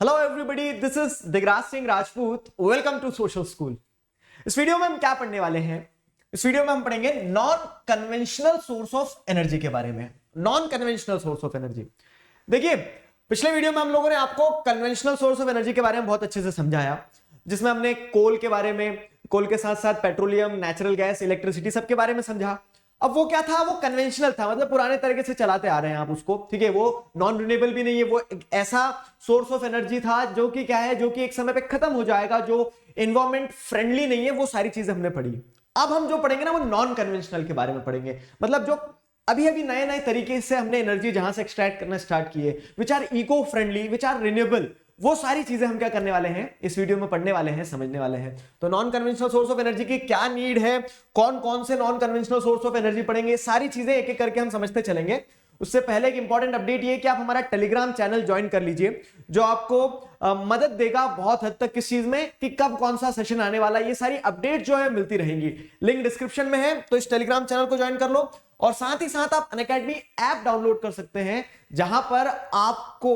Hello everybody, this is Digraj Singh Rajput. Welcome to social school. इस video में हम क्या पढ़ने वाले हैं? इस वीडियो में हम पढ़ेंगे non conventional source of energy के बारे में। Non conventional source of energy. देखिए, पिछले वीडियो में हम लोगों ने आपको कन्वेंशनल सोर्स ऑफ एनर्जी के बारे में बहुत अच्छे से समझाया, जिसमें हमने कोल के बारे में, कोल के साथ साथ पेट्रोलियम, नेचुरल गैस, इलेक्ट्रिसिटी सबके बारे में समझा। अब वो क्या था? वो कन्वेंशनल था, मतलब पुराने तरीके से चलाते आ रहे हैं आप उसको, ठीक है। वो नॉन रिन्यूएबल भी नहीं है, वो एक ऐसा सोर्स ऑफ एनर्जी था जो कि क्या है, जो कि एक समय पे खत्म हो जाएगा, जो एनवायरमेंट फ्रेंडली नहीं है। वो सारी चीजें हमने पढ़ी। अब हम जो पढ़ेंगे ना, वो नॉन कन्वेंशनल के बारे में पढ़ेंगे, मतलब जो अभी अभी नए नए तरीके से हमने एनर्जी जहां से एक्सट्रैक्ट करना स्टार्ट किए, which are eco friendly, which are renewable. वो सारी चीजें हम क्या करने वाले हैं, इस वीडियो में पढ़ने वाले हैं, समझने वाले हैं। तो non conventional source of energy की क्या नीड है, कौन कौन से non conventional source of energy पढ़ेंगे, सारी चीजें एक एक करके हम समझते चलेंगे। उससे पहले एक इंपॉर्टेंट अपडेट ये कि आप हमारा टेलीग्राम चैनल ज्वाइन कर लीजिए, जो आपको मदद देगा बहुत हद तक किस चीज में, कि कब कौन सा सेशन आने वाला है। ये सारी अपडेट जो है मिलती रहेंगी। लिंक डिस्क्रिप्शन में है, तो इस टेलीग्राम चैनल को ज्वाइन कर लो। और साथ ही साथ आप अनअकैडमी ऐप डाउनलोड कर सकते हैं, जहां पर आपको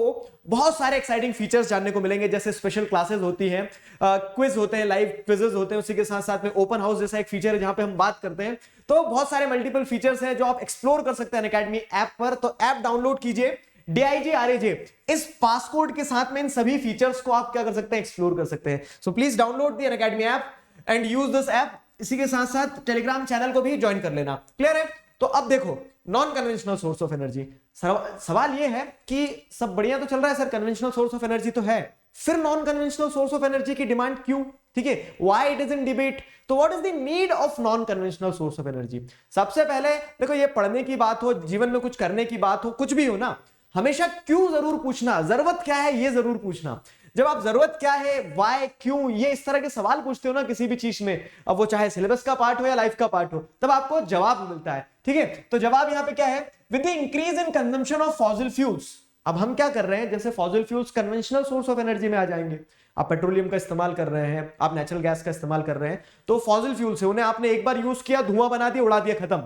बहुत सारे एक्साइटिंग फीचर्स जानने को मिलेंगे, जैसे स्पेशल क्लासेस होती हैं, क्विज होते हैं, लाइव क्विजेस होते हैं, उसी के साथ साथ में ओपन हाउस जैसा एक फीचर है जहां पे हम बात करते हैं। तो बहुत सारे मल्टीपल फीचर्स हैं जो आप एक्सप्लोर कर सकते हैं अनअकैडमी ऐप पर। तो ऐप डाउनलोड कीजिए, DIGRAJ इस पासकोड के साथ में इन सभी फीचर्स को आप क्या कर सकते हैं, एक्सप्लोर कर सकते हैं। So please download the Unacademy app and use this app. इसी के साथ साथ टेलीग्राम चैनल को भी ज्वाइन कर लेना। क्लियर है? तो अब देखो, non conventional source of energy. सवाल यह है कि सब बढ़िया तो चल रहा है sir, conventional source of energy तो है, फिर non conventional source of energy की डिमांड क्यों? ठीक है, why it is in debate. तो what is the need of non conventional source of energy? सबसे पहले देखो, ये पढ़ने की बात हो, जीवन में कुछ करने की बात हो, कुछ भी हो ना, हमेशा क्यों जरूर पूछना, जरूरत क्या है ये जरूर पूछना। जब आप जरूरत क्या है, वाई, क्यों, ये इस तरह के सवाल पूछते हो ना किसी भी चीज में, अब वो चाहे सिलेबस का पार्ट हो या लाइफ का पार्ट हो, तब आपको जवाब मिलता है। ठीक है, तो जवाब यहां पे क्या है? With the increase in consumption of fossil fuels. अब हम क्या कर रहे हैं, जैसे fossil fuels conventional source of energy में आ जाएंगे। आप पेट्रोलियम का इस्तेमाल कर रहे हैं, आप नेचुरल गैस का इस्तेमाल कर रहे हैं, तो फॉसिल फ्यूल्स है, उन्हें आपने एक बार यूज किया, धुआं बना दिया, उड़ा दिया, खत्म।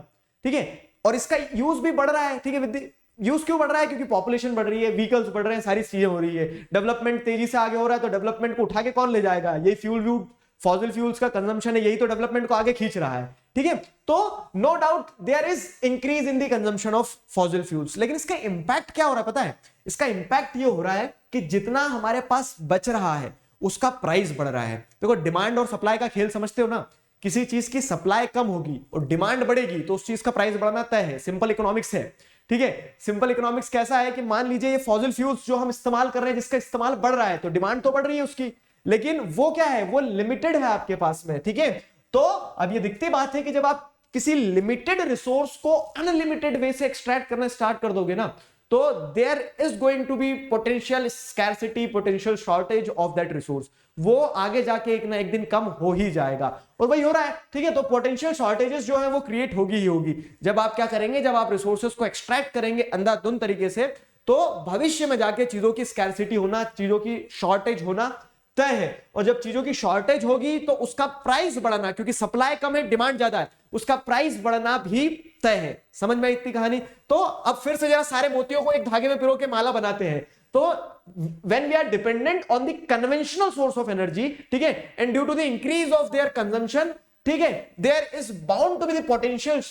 ठीक है, और इसका यूज भी बढ़ रहा है। ठीक है, यूज क्यों बढ़ रहा है? क्योंकि पॉपुलेशन बढ़ रही है, व्हीकल्स बढ़ रहे हैं, सारी चीजें हो रही है, डेवलपमेंट तेजी से आगे हो रहा है। तो डेवलपमेंट को उठा के कौन ले जाएगा? यही फ्यूल फॉसिल फ्यूल्स का कंजम्पशन है, यही तो डेवलपमेंट को आगे खींच रहा है। ठीक है, तो no doubt there is increase in the consumption of fossil fuels. लेकिन इसका इंपैक्ट क्या हो रहा है पता है? इसका इंपैक्ट ये हो रहा है कि जितना हमारे पास बच रहा है उसका प्राइस बढ़ रहा है। देखो, डिमांड और सप्लाई का खेल समझते हो ना, किसी चीज की सप्लाई कम होगी और डिमांड बढ़ेगी तो उस चीज का प्राइस बढ़ना तय है। सिंपल इकोनॉमिक्स है। ठीक है, सिंपल इकोनॉमिक्स कैसा है कि मान लीजिए ये फॉसिल फ्यूल्स जो हम इस्तेमाल कर रहे हैं, जिसका इस्तेमाल बढ़ रहा है, तो डिमांड तो बढ़ रही है उसकी, लेकिन वो क्या है, वो लिमिटेड है आपके पास में। ठीक है, तो अब ये दिखती बात है कि जब आप किसी लिमिटेड रिसोर्स को अनलिमिटेड वे से एक्सट्रैक्ट करना स्टार्ट कर दोगे ना, तो there is going to be potential scarcity, potential shortage of that resource. वो आगे जाके एक ना एक दिन कम हो ही जाएगा, और वही हो रहा है। ठीक है, तो पोटेंशियल शॉर्टेजेस जो है वो क्रिएट होगी ही होगी। जब आप क्या करेंगे, जब आप रिसोर्सेज को एक्सट्रैक्ट करेंगे अंधाधुंध तरीके से, तो भविष्य में जाके चीजों की स्कैरसिटी होना, चीजों की शॉर्टेज होना तय है। और जब चीजों की शॉर्टेज होगी तो उसका प्राइस बढ़ना, क्योंकि सप्लाई कम है, डिमांड ज्यादा है, उसका प्राइस बढ़ना भी तय है। समझ में इतनी कहानी? तो अब फिर से जरा सारे मोतियों को एक धागे में पिरो के माला बनाते हैं। तो when we are dependent on the conventional source of energy, ठीक है, and due to the increase of their consumption, ठीक है, there is bound to be the potential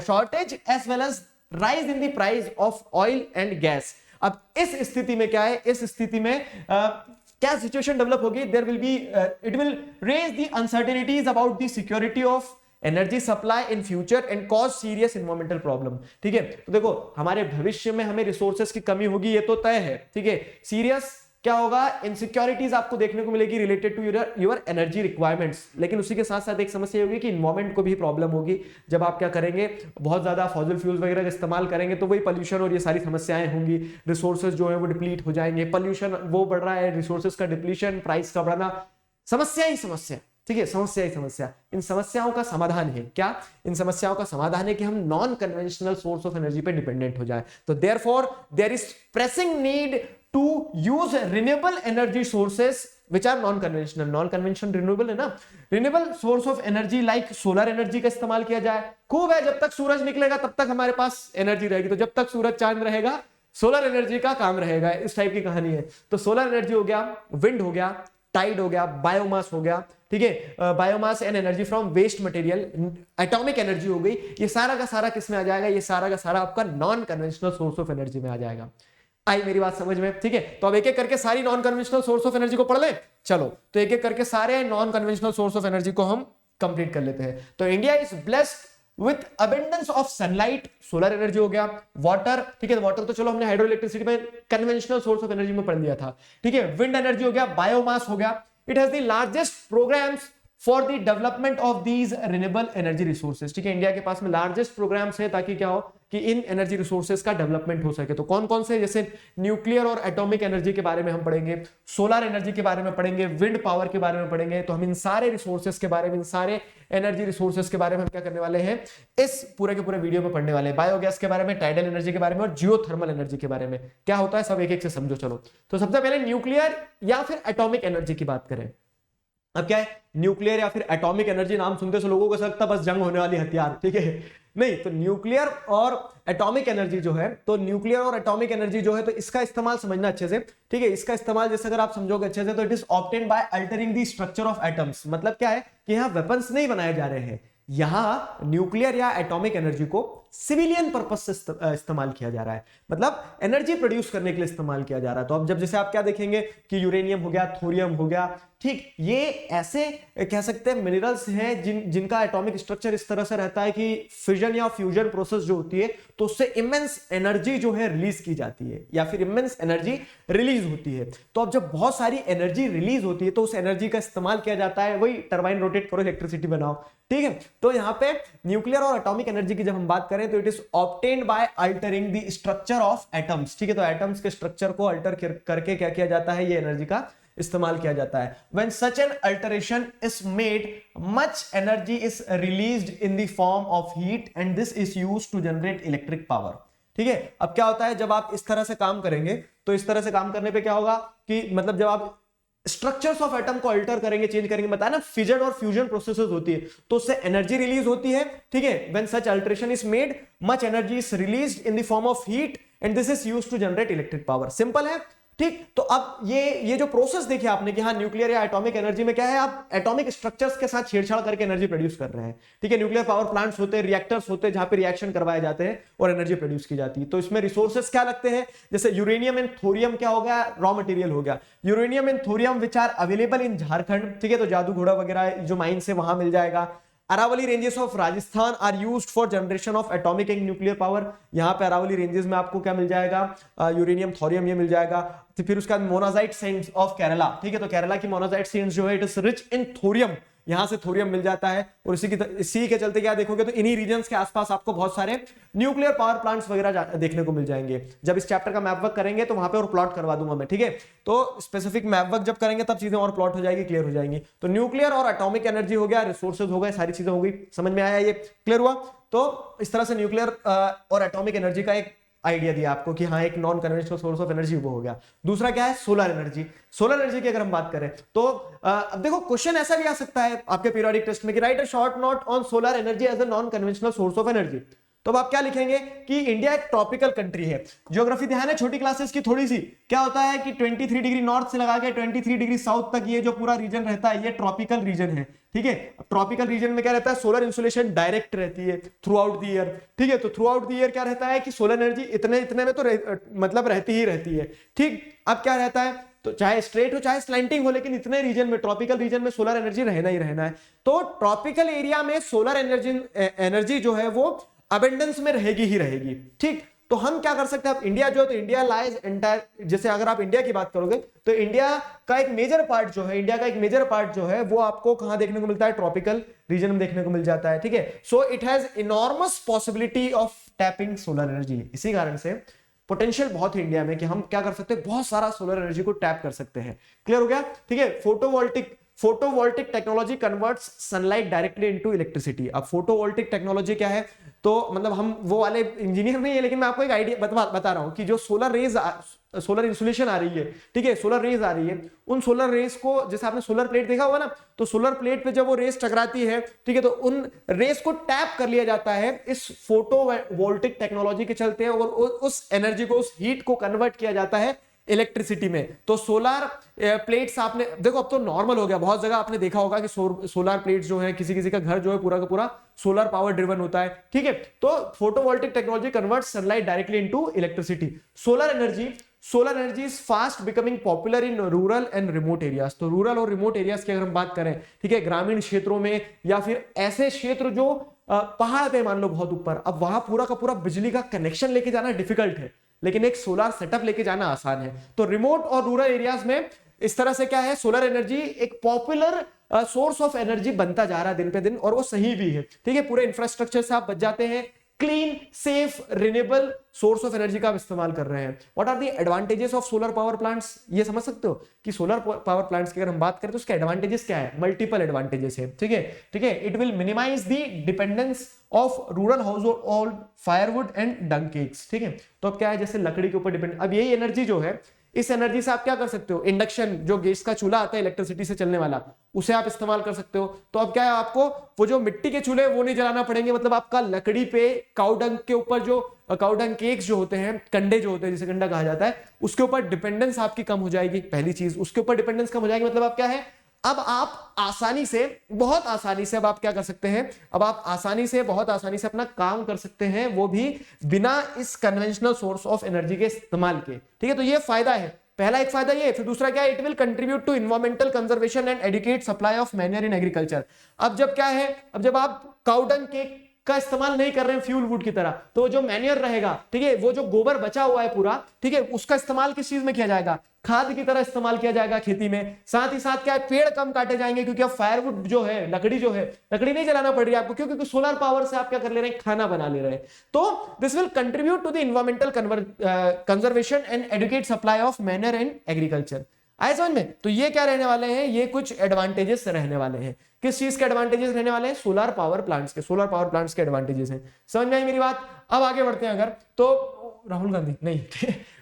shortage as well as rise in the price of oil and gas। अब इस स्थिति में क्या है, इस स्थिति में क्या सिचुएशन डेवलप होगी? There will be, it will raise the uncertainties about the security of energy supply in future and cause serious environmental problem. ठीक है, तो देखो, हमारे भविष्य में हमें रिसोर्सेज की कमी होगी, ये तो तय है। ठीक है, सीरियस क्या होगा? इनसिक्योरिटीज आपको देखने को मिलेगी related to your energy requirements. लेकिन उसी के साथ साथ एक समस्या होगी कि इन्वायरमेंट को भी प्रॉब्लम होगी। जब आप क्या करेंगे, बहुत ज्यादा फॉसिल फ्यूल्स वगैरह का इस्तेमाल करेंगे, तो वही पोल्यूशन और ये सारी समस्याएं होंगी। रिसोर्सेज जो है वो डिप्लीट हो जाएंगे, पोल्यूशन वो बढ़ रहा है, रिसोर्सेज का डिप्लीशन, प्राइस का बढ़ना, समस्या ही समस्या। ठीक है, समस्या ही समस्या। इन समस्याओं का समाधान है क्या? इन समस्याओं का समाधान है कि हम non conventional source of energy पे डिपेंडेंट हो जाए। तो therefore there is pressing need to use renewable energy sources which are non conventional. Non conventional renewable है ना, renewable source of energy like solar energy का इस्तेमाल किया जाए। खूब है, जब तक सूरज निकलेगा तब तक हमारे पास एनर्जी रहेगी। तो जब तक सूरज चांद रहेगा सोलर एनर्जी का काम रहेगा, इस टाइप की कहानी है। तो सोलर एनर्जी हो गया, विंड हो गया, टाइड हो गया, बायोमास हो गया, ठीक है, biomass and energy from waste material, atomic energy हो गई, ये सारा का सारा किस में आ जाएगा, ये सारा का सारा आपका non conventional source of energy में आ जाएगा। आई मेरी बात समझ में, ठीक है। तो अब एक एक करके सारी non conventional source of energy को पढ़ ले, चलो तो एक एक करके सारे non conventional source of energy को हम कंप्लीट कर लेते हैं। तो India is blessed with abundance of sunlight, solar energy हो गया, वाटर, ठीक है, वाटर तो चलो हमने हाइड्रो इलेक्ट्रिसिटी में कन्वेंशनल सोर्स ऑफ एनर्जी में पढ़ लिया था, ठीक है, विंड एनर्जी हो गया, बायोमास हो गया, it has the largest programmes for the development of these renewable energy resources, ठीक है, इंडिया के पास में लार्जेस्ट प्रोग्राम्स है ताकि क्या हो कि इन एनर्जी रिसोर्सेज का डेवलपमेंट हो सके। तो कौन कौन से, जैसे न्यूक्लियर और एटॉमिक एनर्जी के बारे में हम पढ़ेंगे, सोलर एनर्जी के बारे में पढ़ेंगे, विंड पावर के बारे में पढ़ेंगे। तो हम इन सारे रिसोर्सेज के बारे में, इन सारे एनर्जी रिसोर्सेज के बारे में हम क्या करने वाले हैं, इस पूरे के पूरे वीडियो में पढ़ने वाले हैं। बायोगैस के बारे में, टाइडल एनर्जी के बारे में और जियोथर्मल एनर्जी के बारे में क्या होता है, सब एक एक से समझो। चलो तो सबसे पहले न्यूक्लियर या फिर एटॉमिक एनर्जी की बात करें। अब क्या है, न्यूक्लियर या फिर एटॉमिक एनर्जी, नाम सुनते से लोगों को लगता है बस जंग होने वाली हथियार, ठीक है, नहीं। तो न्यूक्लियर और एटॉमिक एनर्जी जो है, तो न्यूक्लियर और एटॉमिक एनर्जी जो है, तो इसका इस्तेमाल समझना अच्छे से, ठीक है। इसका इस्तेमाल जैसे अगर आप समझोगे अच्छे से, तो it is obtained by altering the structure of atoms. मतलब क्या है कि यहाँ वेपन्स नहीं बनाए जा रहे हैं, यहां न्यूक्लियर या एटॉमिक एनर्जी को सिविलियन पर्पस से इस्तेमाल किया जा रहा है, मतलब एनर्जी प्रोड्यूस करने के लिए इस्तेमाल किया जा रहा है। तो अब जब जैसे आप क्या देखेंगे कि यूरेनियम हो गया, थोरियम हो गया, ठीक, ये ऐसे कह सकते हैं मिनरल्स हैं जिनका एटॉमिक स्ट्रक्चर इस तरह से रहता है कि फिजन या फ्यूजन प्रोसेस जो होती है तो उससे इमेंस एनर्जी जो है रिलीज की जाती है या फिर इमेंस एनर्जी रिलीज होती है। तो अब जब बहुत सारी एनर्जी रिलीज होती है तो उस एनर्जी का इस्तेमाल किया जाता है, वही टरबाइन रोटेट करो, इलेक्ट्रिसिटी बनाओ, ठीक है। तो यहाँ पे न्यूक्लियर और एटॉमिक एनर्जी की जब हम बात करें तो it is obtained by altering the structure of atoms, ठीक है। तो एटम्स के स्ट्रक्चर को अल्टर करके क्या किया जाता है, ये एनर्जी का इस्तेमाल किया जाता है। When such an alteration is made, much energy is released in the form of heat and this is used to generate electric power, ठीक है। अब क्या होता है, जब आप इस तरह से काम करेंगे तो इस तरह से काम करने पे क्या होगा कि मतलब जब आप स्ट्रक्चर्स ऑफ एटम को अल्टर करेंगे, चेंज करेंगे, बताया ना फिजन और फ्यूजन प्रोसेसेस होती है तो उससे एनर्जी रिलीज होती है, ठीक है। When such alteration is made, much energy is released in the form of heat and this is used to generate electric power. Simple है, ठीक। तो अब ये जो प्रोसेस देखिए आपने कि हाँ न्यूक्लियर या एटॉमिक एनर्जी में क्या है, आप एटॉमिक स्ट्रक्चर्स के साथ छेड़छाड़ करके एनर्जी प्रोड्यूस कर रहे हैं, ठीक है। न्यूक्लियर पावर प्लांट्स होते हैं, रिएक्टर्स होते हैं जहां पे रिएक्शन करवाए जाते हैं और एनर्जी प्रोड्यूस की जाती है। तो इसमें रिसोर्सेस क्या लगते हैं, जैसे यूरेनियम एंड थोरियम क्या हो गया, रॉ मटेरियल हो गया। Uranium and thorium which are available in Jharkhand, ठीक है, तो जादू घोड़ा वगैरह जो माइंस है वहां मिल जाएगा। Aravalli ranges of Rajasthan are used for generation of atomic and nuclear power, यहाँ पे अरावली रेंजेस में आपको क्या मिल जाएगा, यूरेनियम थोरियम ये मिल जाएगा। तो फिर उसके बाद मोनाजाइट सैंड्स ऑफ केरला, ठीक है, तो केरला की मोनाजाइट सैंड्स जो है it is rich in thorium, यहां से थोरियम मिल जाता है। और इसी के चलते क्या देखोगे तो इन्हीं रीजन्स के आसपास आपको बहुत सारे न्यूक्लियर पावर प्लांट्स वगैरह देखने को मिल जाएंगे। जब इस चैप्टर का मैप वर्क करेंगे तो वहां पे और प्लॉट करवा दूंगा मैं, ठीक है। तो स्पेसिफिक मैप वर्क जब करेंगे तब चीजें और प्लॉट हो जाएगी, क्लियर हो जाएंगी। तो न्यूक्लियर और एटॉमिक एनर्जी हो गया, रिसोर्सेज हो गए, सारी चीजें हो गई, समझ में आया, ये क्लियर हुआ। तो इस तरह से न्यूक्लियर और एटॉमिक एनर्जी का एक आइडिया दिया आपको कि हाँ एक non conventional source of energy वो हो गया। दूसरा क्या है, सोलर एनर्जी। सोलर एनर्जी की अगर हम बात करें तो अब देखो क्वेश्चन ऐसा भी आ सकता है आपके पीरियोडिक टेस्ट में कि write a short note on solar energy as a non conventional source of energy. तो अब आप क्या लिखेंगे कि इंडिया एक ट्रॉपिकल कंट्री है। ज्योग्राफी ध्यान है छोटी क्लासेस की थोड़ी सी, क्या होता है कि 23 डिग्री नॉर्थ से लगा के 23 डिग्री साउथ तक ये जो पूरा रीजन रहता है ये ट्रॉपिकल रीजन है, ठीक है। ट्रॉपिकल रीजन में क्या रहता है, सोलर इंसुलेशन डायरेक्ट रहती है थ्रू आउट द ईयर, ठीक है। तो थ्रू आउट द ईयर क्या रहता है कि सोलर एनर्जी इतने इतने में तो मतलब रहती ही रहती है, ठीक। अब क्या रहता है, तो चाहे स्ट्रेट हो चाहे स्लैंटिंग हो, लेकिन इतने रीजन में, ट्रॉपिकल रीजन में सोलर एनर्जी रहना ही रहना है। तो ट्रॉपिकल एरिया में सोलर एनर्जी जो है वो अबेंडेंस में रहेगी ही रहेगी, ठीक। तो हम क्या कर सकते हैं, अब इंडिया जो है तो इंडिया लाइज एंटायर, जैसे अगर आप इंडिया की बात करोगे तो इंडिया का एक मेजर पार्ट जो है, इंडिया का एक मेजर पार्ट जो है वो आपको कहां देखने को मिलता है, ट्रॉपिकल रीजन में देखने को मिल जाता है, ठीक है। So it has enormous possibility of tapping solar energy. इसी कारण से पोटेंशियल बहुत है इंडिया में कि हम क्या कर सकते हैं, बहुत सारा सोलर एनर्जी को टैप कर सकते हैं, क्लियर हो गया, ठीक है। Photovoltaic technology converts sunlight directly into electricity. अब फोटोवोल्टिक टेक्नोलॉजी क्या है, तो मतलब हम वो वाले इंजीनियर नहीं है, लेकिन मैं आपको एक आइडिया बता रहा हूं कि जो सोलर इंसुलेशन आ रही है, ठीक है, सोलर रेज आ रही है, उन सोलर रेज को, जैसे आपने सोलर प्लेट देखा होगा ना, तो सोलर प्लेट पे जब वो रेज टकराती है, ठीक है, तो उन रेज को टैप कर लिया जाता है इस फोटोवोल्टिक टेक्नोलॉजी के चलते, और उस एनर्जी को, उस हीट को कन्वर्ट किया जाता है इलेक्ट्रिसिटी में। तो सोलर प्लेट्स आपने देखो, अब तो नॉर्मल हो गया, बहुत जगह आपने देखा होगा कि सोलर प्लेट्स जो है, किसी किसी का घर जो है पूरा का पूरा सोलर पावर ड्रिवन होता है, ठीक है। तो photovoltaic technology converts sunlight directly into electricity. Solar energy is fast becoming popular in rural and remote areas. तो रूरल और रिमोट एरियाज की अगर हम बात करें, ठीक है, ग्रामीण क्षेत्रों में, या फिर ऐसे क्षेत्र जो पहाड़ पे मान लो बहुत ऊपर, अब वहां पूरा का पूरा बिजली का कनेक्शन लेके जाना डिफिकल्ट है, लेकिन एक सोलर सेटअप लेके जाना आसान है। तो रिमोट और रूरल एरियाज में इस तरह से क्या है, सोलर एनर्जी एक पॉपुलर सोर्स ऑफ एनर्जी बनता जा रहा है दिन पे दिन, और वो सही भी है, ठीक है। पूरे इंफ्रास्ट्रक्चर से आप बच जाते हैं, clean safe renewable source of energy का आप इस्तेमाल कर रहे हैं। What are the advantages of solar power plants, ये समझ सकते हो कि सोलर पावर प्लांट्स की अगर हम बात करें तो उसके एडवांटेजेस क्या है, मल्टीपल एडवांटेजेस है, ठीक है, ठीक है। It will minimise the dependence of rural household firewood and dung cakes, ठीक है। तो अब क्या है, जैसे लकड़ी के ऊपर डिपेंड, अब यही एनर्जी जो है, इस एनर्जी से आप क्या कर सकते हो, इंडक्शन, जो गैस का चूल्हा आता है इलेक्ट्रिसिटी से चलने वाला, उसे आप इस्तेमाल कर सकते हो। तो अब क्या है, आपको वो जो मिट्टी के चूल्हे वो नहीं जलाना पड़ेंगे, मतलब आपका लकड़ी पे काउडंग के ऊपर जो काउडंग केक्स जो होते हैं, कंडे जो होते हैं, जिसे कंडा कहा जाता है, उसके ऊपर डिपेंडेंस आपकी कम हो जाएगी। पहली चीज, उसके ऊपर डिपेंडेंस कम हो जाएगी, मतलब आप क्या है, अब आप आसानी से, बहुत आसानी से, अब आप क्या कर सकते हैं, अब आप आसानी से, बहुत आसानी से अपना काम कर सकते हैं, वो भी बिना इस कन्वेंशनल सोर्स ऑफ एनर्जी के इस्तेमाल के, ठीक है। तो ये फायदा है, पहला एक फायदा ये। फिर दूसरा क्या है, it will contribute to environmental conservation and adequate supply of manure in agriculture. अब जब क्या है, अब जब आप काउडंग केक का इस्तेमाल नहीं कर रहे हैं फ्यूल वुड की तरह, तो जो मैन्योर रहेगा, ठीक है, वो जो गोबर बचा हुआ है पूरा, ठीक है, उसका इस्तेमाल किस चीज में किया जाएगा, खाद की तरह इस्तेमाल किया जाएगा खेती में। साथ ही साथ क्या है, पेड़ कम काटे जाएंगे, क्योंकि अब फायरवुड जो है, लकड़ी जो है, लकड़ी नहीं जलाना पड़ रही है आपको, क्योंकि सोलर पावर से आप क्या कर ले रहे हैं, खाना बना ले रहे हैं। तो this will contribute to the environmental conservation and adequate supply of manure in agriculture. आए समझ में? तो ये क्या रहने वाले हैं, ये कुछ एडवांटेजेस रहने वाले हैं। किस चीज के एडवांटेजेस रहने वाले हैं, सोलर पावर प्लांट्स के, सोलर पावर प्लांट्स के एडवांटेजेस हैं। समझ में आई मेरी बात? अब आगे बढ़ते हैं। अगर तो राहुल गांधी नहीं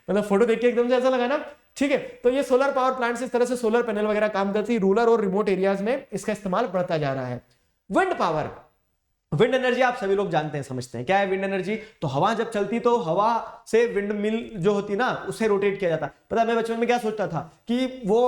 मतलब फोटो देख के एकदम से ऐसा लगा ना, ठीक है। तो ये सोलर पावर प्लांट्स इस तरह से सोलर पैनल वगैरह काम करती है, रूरल और रिमोट एरियाज में इसका इस्तेमाल बढ़ता जा रहा है। विंड पावर, विंड एनर्जी आप सभी लोग जानते हैं, समझते हैं क्या है विंड एनर्जी। तो हवा जब चलती तो हवा से विंड मिल जो होती ना, उसे रोटेट किया जाता। पता है मैं बचपन में क्या सोचता था कि वो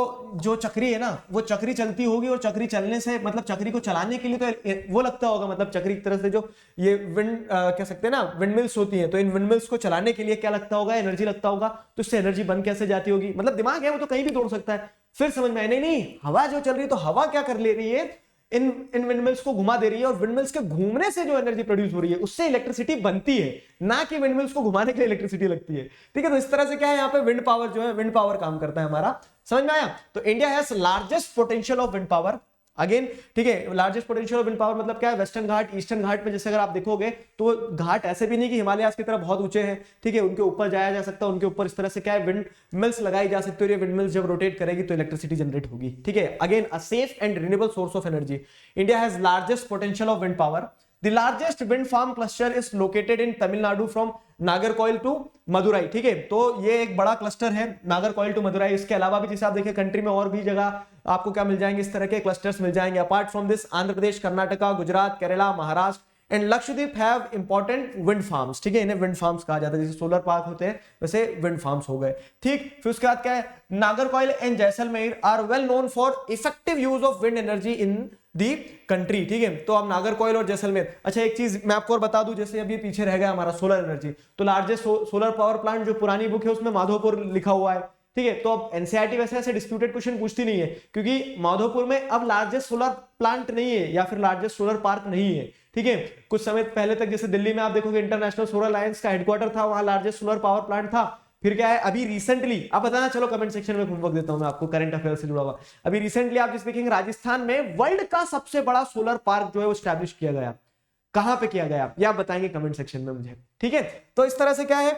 जो चक्री है ना, वो चक्री चलती होगी, और चक्री चलने से मतलब चक्री को चलाने के लिए तो वो लगता होगा, मतलब चक्री की तरह से जो ये विंड कह सकते हैं ना, विंड मिल्स होती है, तो इन विंड मिल्स को चलाने के लिए क्या लगता होगा, एनर्जी लगता होगा। तो इससे एनर्जी बन कैसे जाती होगी, मतलब दिमाग है वो तो कहीं भी दौड़ सकता है। फिर समझ में आया, नहीं हवा जो चल रही है, तो हवा क्या कर ले रही है, इन विंडमिल्स को घुमा दे रही है, और विंडमिल्स के घूमने से जो एनर्जी प्रोड्यूस हो रही है उससे इलेक्ट्रिसिटी बनती है, ना कि विंडमिल्स को घुमाने के लिए इलेक्ट्रिसिटी लगती है। ठीक है, तो इस तरह से क्या है, यहाँ पे विंड पावर जो है, विंड पावर काम करता है हमारा। समझ में आया? तो India has largest potential of wind power again, ठीक है। Largest potential of wind power मतलब क्या है, वेस्टर्न घाट, ईस्टर्न घाट में जैसे अगर आप देखोगे तो घाट ऐसे भी नहीं कि हिमालय की तरह बहुत ऊंचे हैं, ठीक है, उनके ऊपर जाया जा सकता है, उनके ऊपर इस तरह से क्या है, विंड मिल्स लगाई जा सकती है, और ये विंड मिल्स जब रोटेट करेगी तो इलेक्ट्रिसिटी जनरेट होगी। ठीक है, again a safe and renewable source of energy. India has largest potential of wind power. The largest wind farm cluster is located in Tamil Nadu from Nagercoil to Madurai. ठीक है, तो ये एक बड़ा क्लस्टर है नागरकोइल टू मदुराई। इसके अलावा भी जैसे आप देखिए कंट्री में और भी जगह आपको क्या मिल जाएंगे, इस तरह के क्लस्टर्स मिल जाएंगे। Apart from this Andhra Pradesh, Karnataka, Gujarat, Kerala, Maharashtra and Lakshadweep have important wind farms. ठीक है, इन्हें विंड फार्म्स कहा जाता है, जैसे सोलर पार्क होते हैं वैसे विंड फार्म्स हो गए। ठीक, फिर उसके बाद क्या है, Nagercoil and Jaisalmer are well known for effective use of wind energy in the country. ठीक है, तो अब नागरकोइल और जैसलमेर। अच्छा, एक चीज मैं आपको और बता दूं, जैसे अभी पीछे रह गया हमारा सोलर एनर्जी, तो लार्जेस्ट सोलर पावर प्लांट जो पुरानी बुक है उसमें माधोपुर लिखा हुआ है। ठीक है, तो अब एनसीईआरटी वैसे ऐसे डिस्प्यूटेड क्वेश्चन पूछती नहीं है, क्योंकि माधोपुर में अब लार्जेस्ट सोलर प्लांट नहीं है या फिर लार्जेस्ट सोलर पार्क नहीं है। ठीक है, कुछ समय पहले तक जैसे दिल्ली में आप देखोगे इंटरनेशनल सोलर अलायंस का हेडक्वार्टर था, वहां लार्जेस्ट सोलर पावर प्लांट था। फिर क्या है, अभी रिसेंटली आप बताना, चलो कमेंट सेक्शन में होमवर्क देता हूं मैं आपको करंट अफेयर से जुड़ा हुआ। अभी रिसेंटली आप जिस देखेंगे राजस्थान में वर्ल्ड का सबसे बड़ा सोलर पार्क जो है वो स्टैब्लिश किया गया। कहां पे किया गया ये आप बताएंगे कमेंट सेक्शन में मुझे। ठीक है, तो इस तरह से क्या है,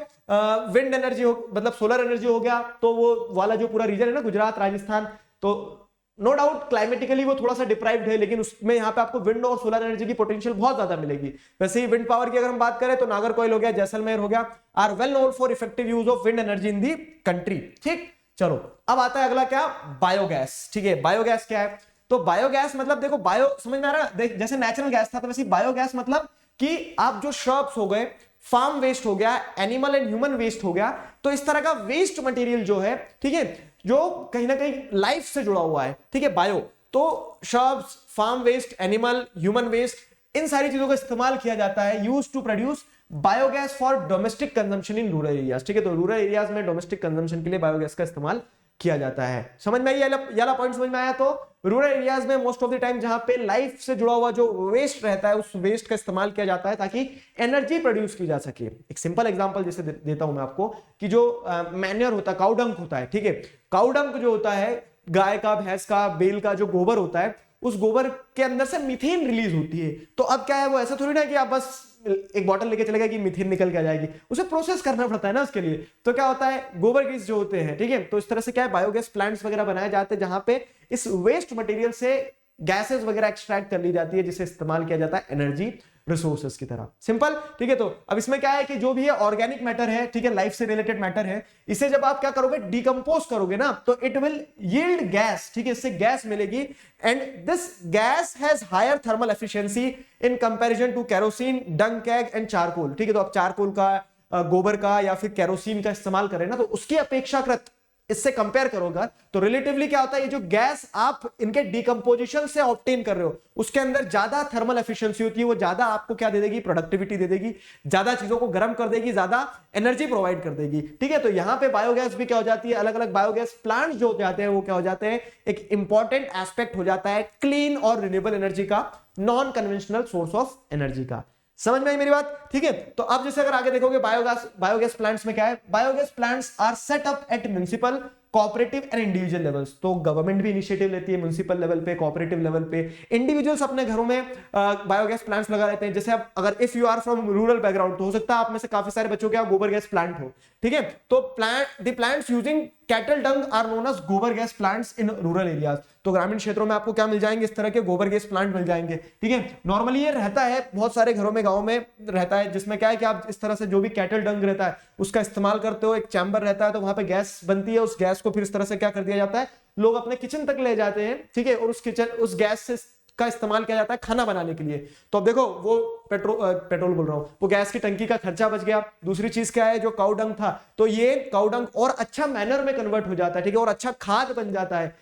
विंड एनर्जी हो मतलब सोलर एनर्जी हो गया, तो वो वाला जो पूरा रीजन है ना, गुजरात, राजस्थान, तो नो डाउट क्लाइमेटिकली वो थोड़ा सा डिप्राइव्ड है, लेकिन उसमें यहाँ पे आपको विंड और सोलर एनर्जी की पोटेंशियल बहुत ज्यादा मिलेगी। वैसे ही विंड पावर की अगर हम बात करें तो नागरकोइल हो गया, जैसलमेर हो गया, are well known for effective use of wind energy in the country. ठीक, चलो अब आता है अगला क्या, बायोगैस। ठीक है, बायोगैस क्या है, तो बायोगैस मतलब देखो, बायो समझ में आ रहा है, जैसे नेचुरल गैस था तो वैसे बायोगैस मतलब कि आप जो शर्ब्स हो गए, फार्म वेस्ट हो गया, एनिमल एंड ह्यूमन वेस्ट हो गया, तो इस तरह का वेस्ट मटेरियल जो है, ठीक है, जो कहीं ना कहीं लाइफ से जुड़ा हुआ है, ठीक है, बायो, तो shrubs, farm waste, animal, human waste, इन सारी चीजों का इस्तेमाल किया जाता है use to produce biogas for domestic consumption in rural areas. ठीक है, तो रूरल एरियाज में डोमेस्टिक कंजम्पशन के लिए बायोगैस का इस्तेमाल किया जाता है। समझ में आई, ये पॉइंट समझ में आया। तो रूरल एरियाज में मोस्ट ऑफ द टाइम जहां पे लाइफ से जुड़ा हुआ जो वेस्ट रहता है, उस वेस्ट का इस्तेमाल किया जाता है ताकि एनर्जी प्रोड्यूस की जा सके। एक सिंपल एग्जांपल जैसे देता हूं मैं आपको कि जो मैन्योर होता है, काउडंक होता है, ठीक है, काउडंक जो होता है, गाय का, भैंस का, बेल का जो गोबर होता है, उस गोबर के अंदर से मीथेन रिलीज होती है। तो अब क्या है, वो ऐसा थोड़ी ना कि आप बस एक बॉटल लेके चले गए कि मीथेन निकल के आ जाएगी, उसे प्रोसेस करना पड़ता है ना उसके लिए। तो क्या होता है, गोबर गैस जो होते हैं, ठीक है, तो इस तरह से क्या है, बायोगैस प्लांट्स वगैरह बनाए जाते हैं जहां पे इस वेस्ट मटेरियल से गैसेस वगैरह एक्सट्रैक्ट कर ली जाती है, जिसे इस्तेमाल किया जाता है एनर्जी रिसोर्सेज की तरह। सिंपल, ठीक है। तो अब इसमें क्या है कि जो भी है ऑर्गेनिक मैटर है, ठीक है, लाइफ से रिलेटेड मैटर है, इसे जब आप क्या करोगे, डिकम्पोज करोगे ना, तो इट विल यील्ड गैस। ठीक है, इससे गैस मिलेगी and this gas has higher thermal efficiency in comparison to kerosene, dung cake and charcoal. ठीक है, तो आप चारकोल का, गोबर का या फिर केरोसिन का इस्तेमाल करें ना, तो उसकी अपेक्षाकृत इससे कंपेयर करोगे तो रिलेटिवली क्या होता है, ये जो गैस आप इनके डिकम्पोजिशन से ऑब्टेन कर रहे हो, उसके अंदर ज्यादा थर्मल एफिशिएंसी होती है, वो ज्यादा आपको क्या दे देगी, प्रोडक्टिविटी दे देगी, ज्यादा चीजों को गर्म कर देगी, ज्यादा एनर्जी प्रोवाइड कर देगी। ठीक है, तो यहां पे बायोगैस भी क्या हो जाती है, अलग अलग बायोगैस प्लांट जो हो जाते हैं वो क्या हो जाते हैं, एक इंपॉर्टेंट एस्पेक्ट हो जाता है क्लीन और रिन्यूएबल एनर्जी का, non conventional source of energy का। समझ में आई मेरी बात? ठीक है, तो अब जैसे अगर आगे देखोगे बायोगैस प्लांट्स में क्या है, biogas plants are set up at municipal, cooperative and individual levels. तो गवर्नमेंट भी इनिशिएटिव लेती है म्युनिसिपल लेवल पे, कोऑपरेटिव लेवल पे, इंडिविजुअल्स अपने घरों में बायोगैस प्लांट्स लगा लेते हैं। जैसे अब अगर if you are from rural background, तो हो सकता है आप में से काफी सारे बच्चों के यहाँ गोबर गैस प्लांट हो। ठीक है, तो plants using cattle dung are known as gobar gas plants in rural areas. तो ग्रामीण क्षेत्रों में आपको क्या मिल जाएंगे, इस तरह के गोबर गैस प्लांट मिल जाएंगे। ठीक है, नॉर्मली ये रहता है बहुत सारे घरों में, गाँव में रहता है, जिसमें क्या है कि आप इस तरह से जो भी कैटल डंग रहता है उसका इस्तेमाल करते हो, एक चैम्बर रहता है, तो वहां पे गैस बनती है, उस गैस को फिर इस तरह से क्या कर दिया जाता है, लोग अपने किचन तक ले जाते हैं। ठीक है, और उस गैस से का इस्तेमाल किया जाता है खाना बनाने के लिए। तो अब देखो, वो पेट्रोल बोल रहा हूं, वो गैस की टंकी का खर्चा बच गया। दूसरी चीज क्या है, जो काऊ डंग था, तो ये काऊ डंग और अच्छा मैनर में कन्वर्ट हो जाता है, ठीक है, और अच्छा खाद बन जाता है।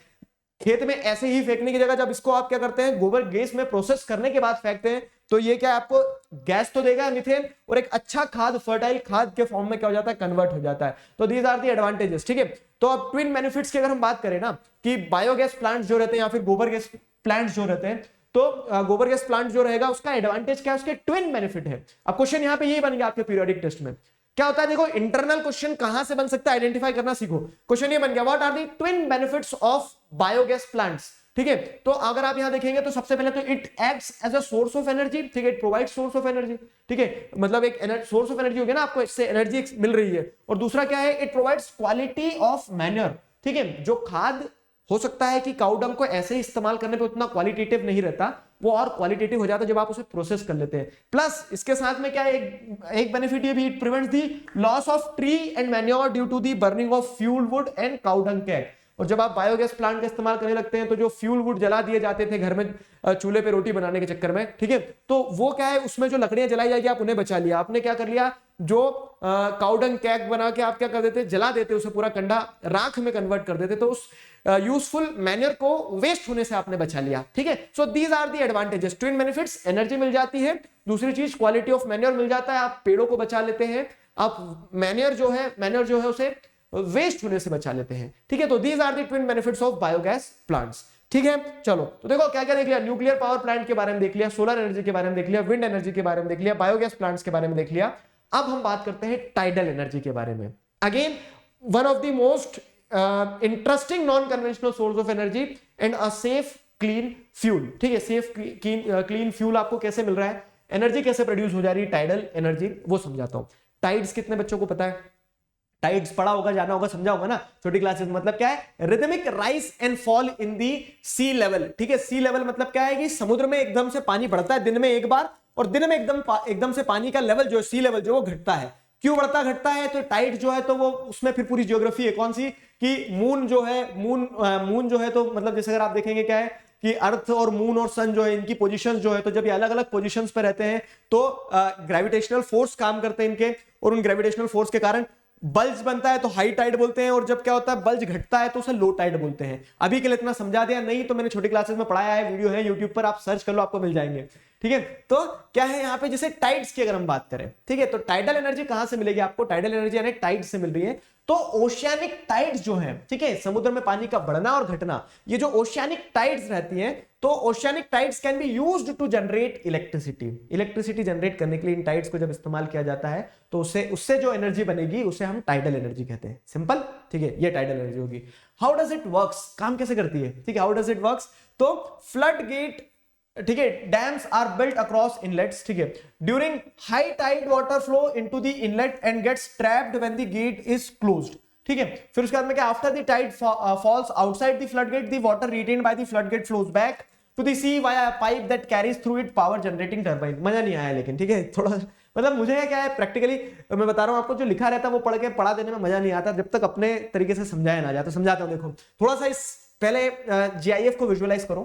खेत में ऐसे ही फेंकने की जगह जब इसको आप क्या करते हैं, गोबर गैस में प्रोसेस करने के बाद फेंकते हैं, तो ये क्या आपको गैस तो देगा मीथेन, और एक अच्छा खाद, फर्टाइल खाद के फॉर्म में क्या हो जाता है, कन्वर्ट हो जाता है। तो दीज आर दी एडवांटेजेस। ठीक है, तो अब ट्विन बेनिफिट्स की अगर हम बात करें ना, कि बायोगैस प्लांट्स जो रहते हैं या फिर गोबर गैस प्लांट्स जो रहते हैं, तो गोबर गैस प्लांट जो रहेगा उसका एडवांटेज क्या है, उसके ट्विन बेनिफिट है। अब क्वेश्चन यहां पे यही बन गया आपके पीरियोडिक टेस्ट में, क्या होता है, देखो इंटरनल क्वेश्चन कहां से बन सकता है, आइडेंटिफाई करना सीखो। क्वेश्चन ये बन गया, what are the twin benefits of biogas plants. ठीक है, तो अगर आप यहां देखेंगे तो सबसे पहले तो it acts as a source of energy. ठीक है, it provide source of energy. ठीक है, मतलब एक सोर्स ऑफ एनर्जी हो गया ना, आपको इससे एनर्जी मिल रही है। और दूसरा क्या है, it provides quality of manure. ठीक है, जो खाद हो सकता है कि काऊ डंग को ऐसे ही इस्तेमाल करने पे उतना क्वालिटेटिव नहीं रहता, वो और क्वालिटेटिव हो जाता है जब आप उसे प्रोसेस कर लेते हैं। प्लस इसके साथ में क्या है, एक बेनिफिट ये भी, it prevents the loss of tree and manure due to the burning of fuel wood and cow dung cake. और जब आप बायोगैस प्लांट का इस्तेमाल करने लगते हैं, तो जो फ्यूल वुड जला दिए जाते थे घर में चूल्हे पे रोटी बनाने के चक्कर में, ठीक है, तो वो क्या है, उसमें जो लकड़ियां जलाई जाएगी आप उन्हें बचा लिया। आपने क्या कर लिया, जो काऊ डंग कैग बना के आप क्या कर देते, जला देते, उसे पूरा कंडा राख में कन्वर्ट कर देते, तो उस यूजफुल मैन्योर को वेस्ट होने से आपने बचा लिया। ठीक है, so these are the advantages, twin benefits, energy मिल जाती है, दूसरी चीज क्वालिटी ऑफ मैन्योर मिल जाता है, आप पेड़ों को बचा लेते हैं, आप मैन्योर जो है उसे वेस्ट होने से बचा लेते हैं। ठीक है, तो these are the twin benefits of biogas plants. ठीक है, चलो तो देखो क्या क्या देख लिया, न्यूक्लियर पावर प्लांट के बारे में देख लिया, सोलर एनर्जी के बारे में देख लिया, विंड एनर्जी के बारे में देख लिया, बायोगैस प्लांट्स के बारे में देख लिया। अब हम बात करते हैं टाइडल एनर्जी के बारे में। Again one of the most interesting non conventional source of energy and a safe clean fuel. ठीक है, सेफ क्लीन फ्यूल आपको कैसे मिल रहा है, एनर्जी कैसे प्रोड्यूस हो जा रही है, टाइडल एनर्जी, वो समझाता हूं। टाइड्स कितने बच्चों को पता है, टाइड्स पढ़ा होगा, जाना होगा, समझा होगा ना छोटी क्लासेस में। मतलब क्या है? Rhythmic rise and fall in the sea level. ठीक है, सी लेवल मतलब क्या है कि समुद्र में एकदम से पानी बढ़ता है दिन में एक बार, और दिन में एकदम से पानी का लेवल जो सी लेवल जो वो घटता है। क्यों बढ़ता घटता है? तो टाइड जो है तो वो उसमें फिर पूरी ज्योग्राफी है कौन सी कि मून जो है, मून जो है तो मतलब जैसे अगर आप देखेंगे क्या है कि अर्थ और मून और सन जो है इनकी पोजीशंस जो है, तो जब ये अलग अलग पोजीशंस पे रहते हैं तो ग्रेविटेशनल फोर्स काम करते हैं इनके, और उन ग्रेविटेशनल फोर्स के कारण बल्ज बनता है तो हाई टाइड बोलते हैं, और जब क्या होता है बल्ज घटता है तो उसे लो टाइड बोलते हैं। अभी के लिए इतना समझा दिया, नहीं तो मैंने छोटी क्लासेस में पढ़ाया है, वीडियो है यूट्यूब पर, आप सर्च कर लो आपको मिल जाएंगे। ठीक है, तो क्या है यहाँ पे जैसे टाइड्स की अगर हम बात करें, ठीक है, तो टाइडल एनर्जी कहां से मिलेगी आपको? टाइडल एनर्जी यानी टाइड से मिल रही है। तो ओशियानिक टाइड्स जो है, ठीक है, समुद्र में पानी का बढ़ना और घटना, ये जो ओशियानिक टाइड्स रहती हैं, तो oceanic tides can be used to generate electricity. Electricity generate करने के लिए इन टाइड्स को जब इस्तेमाल किया जाता है तो उससे जो एनर्जी बनेगी उसे हम टाइडल एनर्जी कहते हैं। सिंपल, ठीक है, ये टाइडल एनर्जी होगी। How does it works? काम कैसे करती है? ठीक है, हाउ डज इट वर्क्स? तो फ्लड गेट, ठीक है, dams are built across inlets, ठीक है, during high tide water flow into the inlet and gets trapped when the gate is closed. ठीक है, फिर उसके बाद में क्या, after the tide falls outside the flood gate the water retained by the flood gate flows back to the sea via pipe that carries through it power generating turbine. मजा नहीं आया लेकिन, ठीक है, थोड़ा मतलब मुझे क्या है प्रैक्टिकली मैं बता रहा हूं आपको, जो लिखा रहता है वो पढ़ा देने में मजा नहीं आता जब तक अपने तरीके से समझाया ना जाए। तो समझाता हूं, देखो थोड़ा सा इस पहले जीआईएफ को विजुअलाइज करो।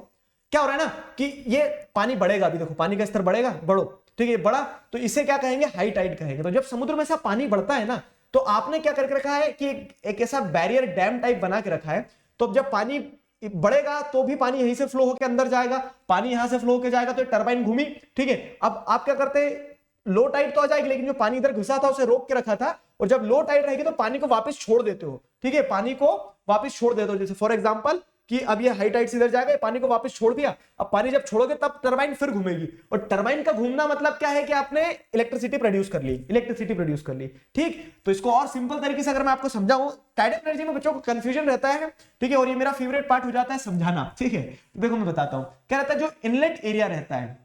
क्या हो रहा है ना कि ये पानी बढ़ेगा, अभी देखो पानी का स्तर बढ़ेगा, बढ़ो, ठीक है, बढ़ा, तो इसे क्या कहेंगे? हाई टाइड कहेंगे। तो जब समुद्र में ऐसा पानी बढ़ता है ना, तो आपने क्या करके रखा है कि एक ऐसा बैरियर डैम टाइप बना के रखा है। तो जब पानी बढ़ेगा तो भी पानी यहीं से फ्लो होकर अंदर जाएगा, पानी यहां से फ्लो होकर जाएगा, तो टरबाइन घूमी। ठीक है, अब आप क्या करते हैं, लो टाइड तो आ जाएगी, लेकिन जो पानी इधर घुसा था उसे रोक के रखा था, और जब लो टाइड रहेगी तो पानी को वापस छोड़ देते हो। ठीक है, पानी को वापस छोड़ देते हो। जैसे फॉर एग्जांपल कि अब ये हाई टाइड से इधर जाएगा, पानी को वापस छोड़ दिया, अब पानी जब छोड़ोगे तब टरबाइन फिर घूमेगी, और टरबाइन का घूमना मतलब क्या है कि आपने इलेक्ट्रिसिटी प्रोड्यूस कर ली, इलेक्ट्रिसिटी प्रोड्यूस कर ली। ठीक, तो इसको और सिंपल तरीके से अगर मैं आपको समझाऊं, टाइडल एनर्जी में बच्चों को कंफ्यूजन रहता है, ठीक है, और ये मेरा फेवरेट पार्ट हो जाता है समझाना। ठीक है, देखो मैं बताता हूं क्या रहता है। जो इनलेट एरिया रहता है,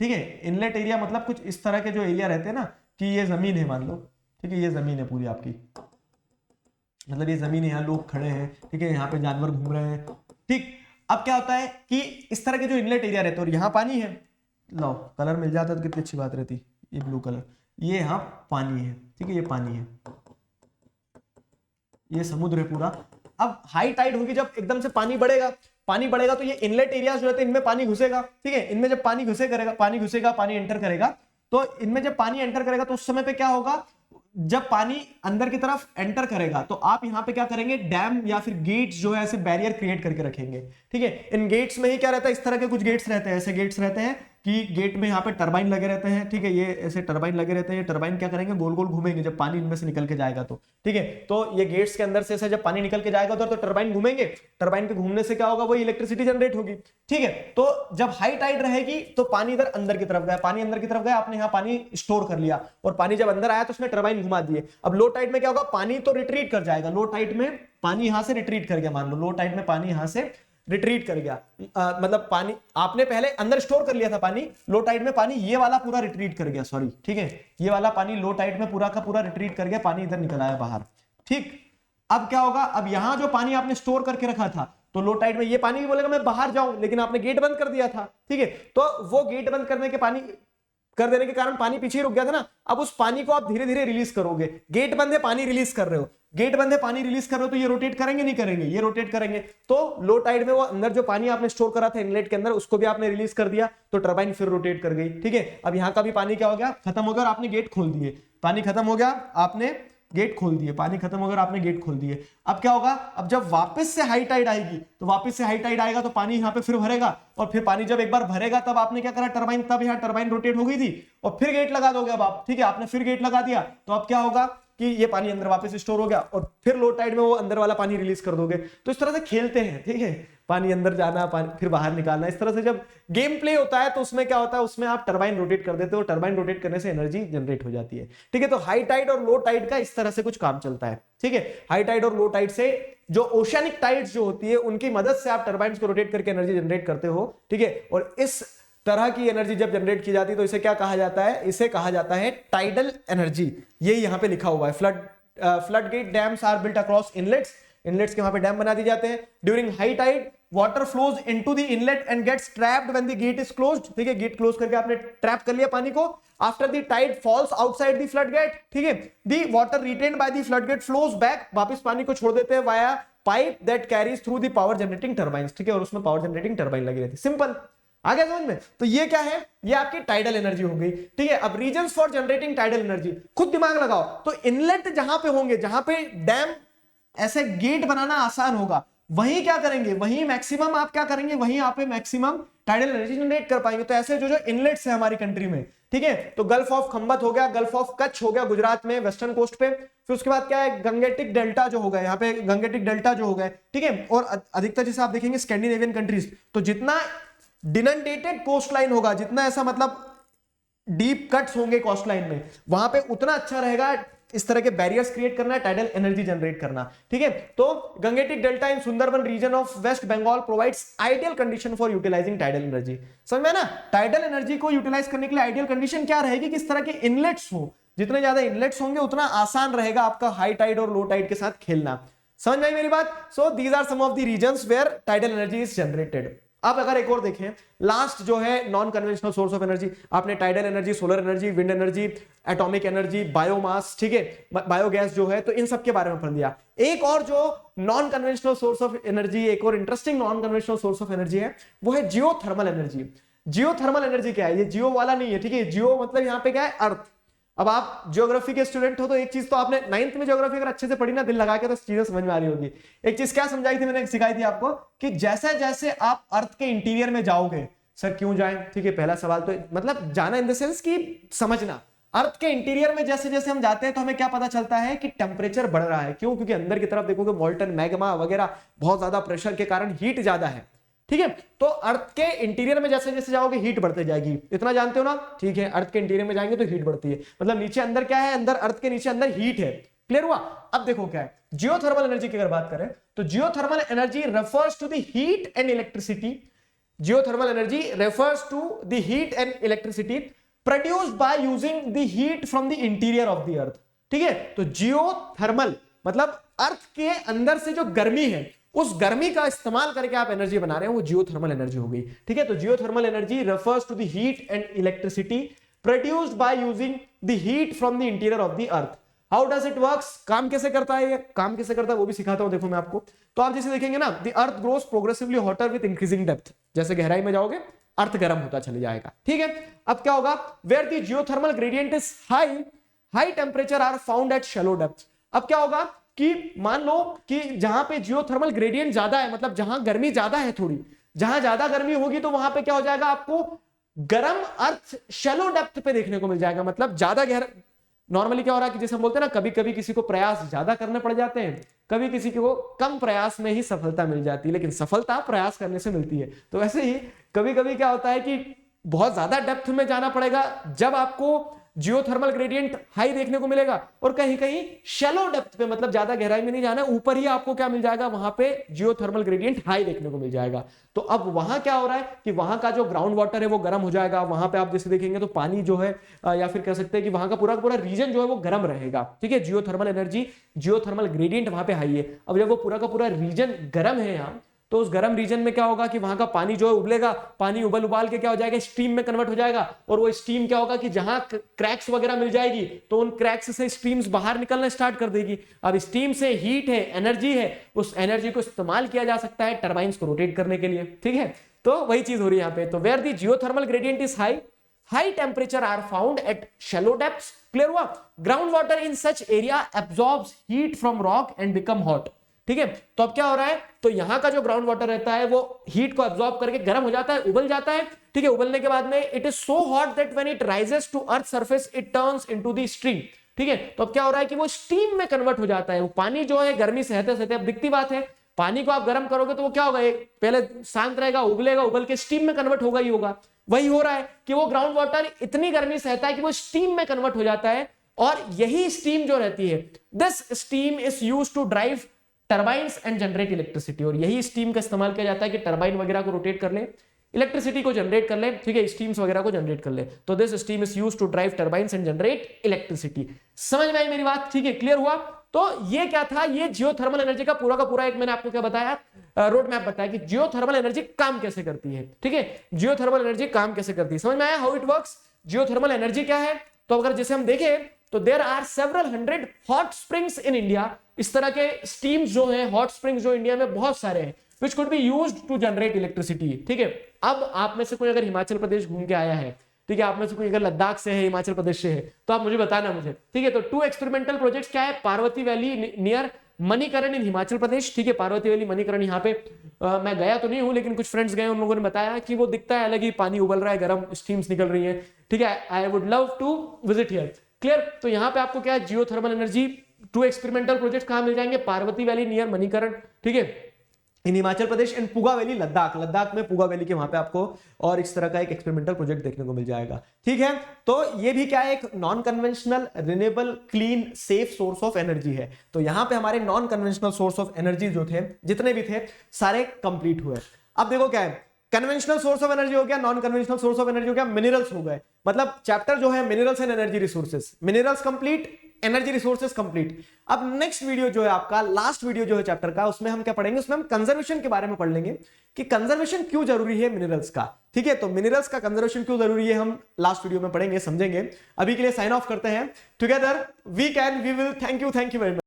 ठीक है, इनलेट एरिया मतलब कुछ इस तरह के जो एरिया रहते हैं ना, कि ये जमीन है मान लो, ठीक है, ये जमीन है पूरी आपकी, मतलब ये जमीन है, यहाँ लोग खड़े हैं, ठीक है, यहाँ पे जानवर घूम रहे हैं। ठीक, अब क्या होता है कि इस तरह के जो इनलेट एरिया रहते हैं, और यहाँ पानी है, लो कलर मिल जाता तो कितनी अच्छी बात रहती, ये ब्लू कलर, ये यहाँ पानी है, ठीक है, ये पानी है, ये समुद्र है पूरा। अब हाई टाइड होगी, जब एकदम से पानी बढ़ेगा तो ये इनलेट एरिया जो रहते हैं इनमें पानी घुसेगा। ठीक है, इनमें जब पानी घुसेगा, पानी एंटर करेगा, तो इनमें जब पानी एंटर करेगा तो उस समय पे क्या होगा, जब पानी अंदर की तरफ एंटर करेगा तो आप यहां पे क्या करेंगे, डैम या फिर गेट्स जो है ऐसे बैरियर क्रिएट करके रखेंगे। ठीक है, इन गेट्स में ही क्या रहता है, इस तरह के कुछ गेट्स रहते हैं, ऐसे गेट्स रहते हैं कि गेट में यहाँ पे टरबाइन लगे रहते हैं। ठीक है, ये ऐसे टरबाइन लगे रहते हैं, टरबाइन क्या करेंगे, गोल गोल घूमेंगे जब पानी इनमें से निकल के जाएगा तो। ठीक है, तो ये गेट्स के अंदर से ऐसे जब पानी निकल के जाएगा उधर, तो टरबाइन घूमेंगे, टरबाइन के घूमने से क्या होगा, वही इलेक्ट्रिसिटी जनरेट होगी। ठीक है, तो जब हाई टाइड रहेगी तो पानी इधर अंदर की तरफ गया, पानी अंदर की तरफ गया, आपने यहाँ पानी स्टोर कर लिया, और पानी जब अंदर आया तो उसने टरबाइन घुमा दिए। अब लो टाइड में क्या होगा, पानी तो रिट्रीट कर जाएगा, लो टाइड में पानी यहां से रिट्रीट कर गया, मान लो लो टाइड में पानी यहां से रिट्रीट कर गया, मतलब पानी आपने पहले अंदर स्टोर कर लिया था पानी, लो टाइड में पानी ये वाला पूरा रिट्रीट कर गया, सॉरी, ठीक है, ये वाला पानी लो टाइड में पूरा का पूरा रिट्रीट कर गया, पानी इधर निकल आया बाहर। ठीक, अब क्या होगा, अब यहां जो पानी आपने स्टोर करके रखा था, तो लो टाइड में ये पानी भी बोलेगा मैं बाहर जाऊं, लेकिन आपने गेट बंद कर दिया था। ठीक है, तो वो गेट बंद करने के पानी कर देने के कारण पानी पीछे रुक गया था ना, अब उस पानी को आप धीरे धीरे रिलीज करोगे। गेट बंद है, पानी रिलीज कर रहे हो, गेट बंद है, पानी रिलीज कर रहे हो, तो ये रोटेट करेंगे नहीं करेंगे, ये रोटेट करेंगे। तो लो टाइड में वो अंदर जो पानी आपने स्टोर करा था इनलेट के अंदर, उसको भी आपने रिलीज कर दिया, तो टरबाइन फिर रोटेट कर गई। ठीक है, अब यहाँ का भी पानी क्या हो गया, खत्म हो गया, और आपने गेट खोल दिए, पानी खत्म हो गया, आपने गेट खोल दिए, पानी खत्म हो गया, आपने गेट खोल दिए। अब क्या होगा, अब जब वापस से हाई टाइड आएगी, तो वापस से हाई टाइड आएगा तो पानी यहाँ पे फिर भरेगा, और फिर पानी जब एक बार भरेगा तब आपने क्या करा, टरबाइन, तब यहाँ टरबाइन रोटेट हो गई थी, और फिर गेट लगा दोगे अब आप। ठीक है, आपने फिर गेट लगा दिया, तो अब क्या होगा कि ये पानी अंदर वापस स्टोर हो गया, और फिर लो टाइड में वो अंदर वाला पानी रिलीज कर दोगे। तो इस तरह से खेलते हैं, ठीक है, पानी अंदर जाना, पानी फिर बाहर निकालना, इस तरह से जब गेम प्ले होता है तो उसमें क्या होता है, उसमें आप टरबाइन रोटेट कर देते हो, टरबाइन रोटेट करने से एनर्जी जनरेट हो जाती है। ठीक है, तो हाई टाइड और लो टाइड का इस तरह से कुछ काम चलता है। ठीक है, हाई टाइड और लो टाइड से जो ओशियानिक टाइड्स जो होती है उनकी मदद से आप टरबाइन को रोटेट करके एनर्जी जनरेट करते हो। ठीक है, और इस तरह की एनर्जी जब जनरेट की जाती है तो इसे क्या कहा जाता है, इसे कहा जाता है टाइडल एनर्जी। ये यहां पे लिखा हुआ है, flood flood gate dams are built across inlets, inlets के वहां पे डैम बना दिए जाते हैं। During high tide water flows into the inlet and gets trapped when the gate is closed, ठीक है, गेट क्लोज करके आपने ट्रैप कर लिया पानी को। After the tide falls outside the flood gate, ठीक है, the water retained by the flood gate flows back, वापस पानी को छोड़ देते हैं via pipe that carries through the power generating turbines, ठीक है, और उसमें पावर जनरेटिंग टर्बाइन लगी रहती है। सिंपल, आ गया समझ में? तो ये क्या है, ये आपकी टाइडल एनर्जी हो गई, ठीक है। अब reasons for generating tidal energy, खुद दिमाग लगाओ। तो इनलेट जहां पे होंगे, जहां पे डैम ऐसे गेट बनाना आसान होगा, वहीं क्या करेंगे, वहीं मैक्सिमम आप क्या करेंगे, वहीं आप मैक्सिमम टाइडल एनर्जी जनरेट कर पाएंगे। तो ऐसे जो इनलेट्स है हमारी कंट्री में, ठीक है, तो गल्फ ऑफ खंबत हो गया, गल्फ ऑफ कच्छ हो गया गुजरात में वेस्टर्न कोस्ट पे, फिर उसके बाद क्या है, गंगेटिक डेल्टा जो हो गया, यहाँ पे गंगेटिक डेल्टा जो हो गया, ठीक है। और अधिकतर जैसे आप देखेंगे स्कैंडिनेवियन कंट्रीज, तो जितना डिनंडेटेड कोस्ट लाइन होगा, जितना ऐसा मतलब डीप कट्स होंगे कोस्ट लाइन में, वहां पे उतना अच्छा रहेगा इस तरह के बैरियर्स क्रिएट करना, टाइडल एनर्जी जनरेट करना, ठीक है। तो Gangetic delta in Sundarban region of West Bengal provides ideal condition for utilizing tidal energy. समझ में ना, टाइडल एनर्जी को यूटिलाइज करने के लिए आइडियल कंडीशन क्या रहेगी कि इस तरह के इनलेट्स हो, जितने ज्यादा इनलेट्स होंगे उतना आसान रहेगा आपका हाई टाइड और लो टाइड के साथ खेलना। समझ में आई मेरी बात? So these are some of the reasons where tidal energy is generated. अब अगर एक और देखें, लास्ट जो है non conventional source of energy, आपने tidal energy, solar energy, wind energy, atomic energy, biomass, ठीक है, बायोगैस जो है, तो इन सब के बारे में पढ़ लिया। एक और जो non conventional source of energy, एक और interesting non conventional source of energy है, वो है जियोथर्मल एनर्जी। जियोथर्मल एनर्जी क्या है? ये जियो वाला नहीं है, ठीक है, जियो मतलब यहां पे क्या है, अर्थ। अब आप ज्योग्राफी के स्टूडेंट हो तो एक चीज तो आपने 9th में ज्योग्राफी अगर अच्छे से पढ़ी ना, दिल लगा के, तो चीजें समझ में आ रही होगी। एक चीज क्या समझाई थी मैंने, सिखाई थी आपको कि जैसे जैसे आप अर्थ के इंटीरियर में जाओगे, सर क्यों जाएं, ठीक है, पहला सवाल तो मतलब जाना इन द सेंस कि समझना, अर्थ के इंटीरियर में जैसे जैसे हम जाते हैं तो हमें क्या पता चलता है कि टेम्परेचर बढ़ रहा है। क्यों? क्योंकि अंदर की तरफ देखोगे मोल्टन मैग्मा वगैरह, बहुत ज्यादा प्रेशर के कारण हीट ज्यादा है, ठीक है। तो अर्थ के इंटीरियर में जैसे जैसे जाओगे हीट बढ़ते जाएगी, इतना जानते हो ना, ठीक है। अर्थ के इंटीरियर में जाएंगे तो हीट बढ़ती है, मतलब नीचे अंदर क्या है, अंदर अर्थ के नीचे अंदर हीट है। क्लियर हुआ? अब देखो क्या है, जियोथर्मल एनर्जी की अगर बात करें तो geothermal energy refers to the heat and electricity. Geothermal energy refers to the heat and electricity produced by using the heat from the interior of the earth, ठीक है। तो जियोथर्मल मतलब अर्थ के अंदर से जो गर्मी है, उस गर्मी का इस्तेमाल करके आप एनर्जी बना रहे हैं, वो जियोथर्मल एनर्जी हो गई, ठीक है। तो geothermal energy refers to the heat and electricity produced by using the heat from the interior of the earth. How does it works? काम कैसे करता है ये, काम कैसे करता है वो भी सिखाता हूं, देखो मैं आपको। तो आप जैसे देखेंगे ना, the earth grows progressively hotter with increasing depth, जैसे गहराई में जाओगे अर्थ गर्म होता चले जाएगा, ठीक है। अब क्या होगा, where the geothermal gradient is high, high temperature are found at shallow depth. अब क्या होगा कि मान लो कि जहां पे जियोथर्मल ग्रेडियंट ज्यादा है, मतलब जहां गर्मी ज्यादा है थोड़ी, जहां ज्यादा गर्मी होगी तो वहां पे क्या हो जाएगा, आपको गर्म अर्थ शैलो डेप्थ पे देखने को मिल जाएगा। मतलब ज्यादा गहरा, नॉर्मली क्या हो रहा है कि जैसे हम बोलते हैं ना, कभी कभी किसी को प्रयास ज्यादा करने पड़ जाते हैं, कभी किसी को कम प्रयास में ही सफलता मिल जाती है, लेकिन सफलता प्रयास करने से मिलती है। तो वैसे ही कभी कभी क्या होता है कि बहुत ज्यादा डेप्थ में जाना पड़ेगा जब आपको जियोथर्मल ग्रेडियंट हाई देखने को मिलेगा, और कहीं कहीं शैलो डेप्थ पे, मतलब ज्यादा गहराई में नहीं जाना, ऊपर ही आपको क्या मिल जाएगा, वहां पे जियोथर्मल ग्रेडियंट हाई देखने को मिल जाएगा। तो अब वहां क्या हो रहा है कि वहां का जो ग्राउंड वाटर है वो गर्म हो जाएगा, वहां पे आप जैसे देखेंगे तो पानी जो है, या फिर कह सकते हैं कि वहां का पूरा पूरा रीजन जो है वो गर्म रहेगा, ठीक है। जियोथर्मल एनर्जी, जियोथर्मल ग्रेडियंट वहां पे हाई है। अब जब वो पूरा का पूरा रीजन गर्म है यहाँ, तो उस गर्म रीजन में क्या होगा कि वहां का पानी जो है उबलेगा, पानी उबल उबाल के क्या हो जाएगा, स्टीम में कन्वर्ट हो जाएगा। और वो स्टीम क्या होगा कि जहां क्रैक्स वगैरह मिल जाएगी तो उन क्रैक्स से स्टीम्स बाहर निकलना स्टार्ट कर देगी। अब स्टीम से हीट है, एनर्जी है, उस एनर्जी को इस्तेमाल किया जा सकता है टर्बाइंस को रोटेट करने के लिए, ठीक है। तो वही चीज हो रही है यहाँ पे। तो where the geothermal gradient is high, high temperature are found at shallow depths. Clear हुआ? Ground water in such area absorbs heat from rock and become hot, ठीक है। तो अब क्या हो रहा है, तो यहां का जो ग्राउंड वाटर रहता है वो हीट को एब्जॉर्ब करके गर्म हो जाता है, उबल जाता है, ठीक है। उबलने के बाद में it is so hot that when it rises to earth surface it turns into the stream, ठीक है। तो अब क्या हो रहा है कि वो स्टीम में कन्वर्ट हो जाता है। वो पानी जो है गर्मी सहते सहते, अब दिखती बात है, पानी को आप गर्म करोगे तो वो क्या होगा, पहले शांत रहेगा, उबलेगा, उबल के स्टीम में कन्वर्ट होगा ही होगा। वही हो रहा है कि वो ग्राउंड वाटर इतनी गर्मी सहता है कि वो स्टीम में कन्वर्ट हो जाता है, और यही स्टीम जो रहती है, this steam is used to drive turbines and generate electricity. और यही स्टीम का इस्तेमाल किया जाता है कि टर्बाइन वगैरह को रोटेट कर ले, इलेक्ट्रिसिटी को जनरेट कर ले, ठीक है, स्टीम्स वगैरह को जनरेट कर ले। तो this steam is used to drive turbines and generate electricity. समझ में आई मेरी बात? ठीक है, क्लियर हुआ? तो ये क्या था, ये जियोथर्मल एनर्जी का पूरा एक मैंने आपको क्या बताया, रोड मैप बताया कि जियोथर्मल एनर्जी काम कैसे करती है। ठीक है, जियोथर्मल एनर्जी काम कैसे करती है, समझ में आया how it works. Geothermal energy क्या है, तो अगर जैसे हम देखें तो there are several hundred hot springs in India. इस तरह के स्टीम्स जो हैं, हॉट स्प्रिंग्स जो इंडिया में बहुत सारे हैं, which could be used to generate electricity. ठीक है, अब आप में से कोई अगर हिमाचल प्रदेश घूम के आया है, ठीक है, आप में से कोई अगर लद्दाख से है, हिमाचल प्रदेश से है, तो आप मुझे बताना मुझे। ठीक है, तो 2 एक्सपेरिमेंटल प्रोजेक्ट्स क्या है, पार्वती वैली नियर मणिकरण इन हिमाचल प्रदेश। ठीक है, पार्वती वैली मणिकरण यहाँ पे मैं गया तो नहीं हूं, लेकिन कुछ फ्रेंड्स गए, उन लोगों ने बताया कि वो दिखता है अलग ही, पानी उबल रहा है, गर्म स्टीम्स निकल रही है। ठीक है, I would love to visit here. Clear, तो यहाँ पे आपको क्या है, जियोथर्मल एनर्जी 2 एक्सपेरिमेंटल प्रोजेक्ट कहां मिल जाएंगे, पार्वती वैली नियर मणिकरण, ठीक है, in Himachal Pradesh, and Puga Valley Ladakh, Ladakh में पुगा वैली के वहां पे आपको और इस तरह का एक एक्सपेरिमेंटल प्रोजेक्ट देखने को मिल जाएगा। ठीक है, तो ये भी क्या है, एक non conventional renewable clean safe source of energy है। तो यहां पे हमारे non conventional source of energy जो थे, जितने भी थे, सारे कंप्लीट हुए। अब देखो क्या है, कन्वेंशनल सोर्स ऑफ एनर्जी हो गया, non conventional source of energy हो गया, मिनरल्स हो गए, मतलब चैप्टर जो है minerals and energy resources, minerals complete, energy resources complete. अब नेक्स्ट वीडियो जो है आपका, लास्ट वीडियो जो है चैप्टर का, उसमें हम क्या पढ़ेंगे, उसमें हम कंजर्वेशन के बारे में पढ़ लेंगे कि कंजर्वेशन क्यों जरूरी है मिनरल्स का। ठीक है, तो मिनरल्स का कंजर्वेशन क्यों जरूरी है हम लास्ट वीडियो में पढ़ेंगे, समझेंगे। अभी के लिए साइन ऑफ करते हैं। Together we can, we will. Thank you very much.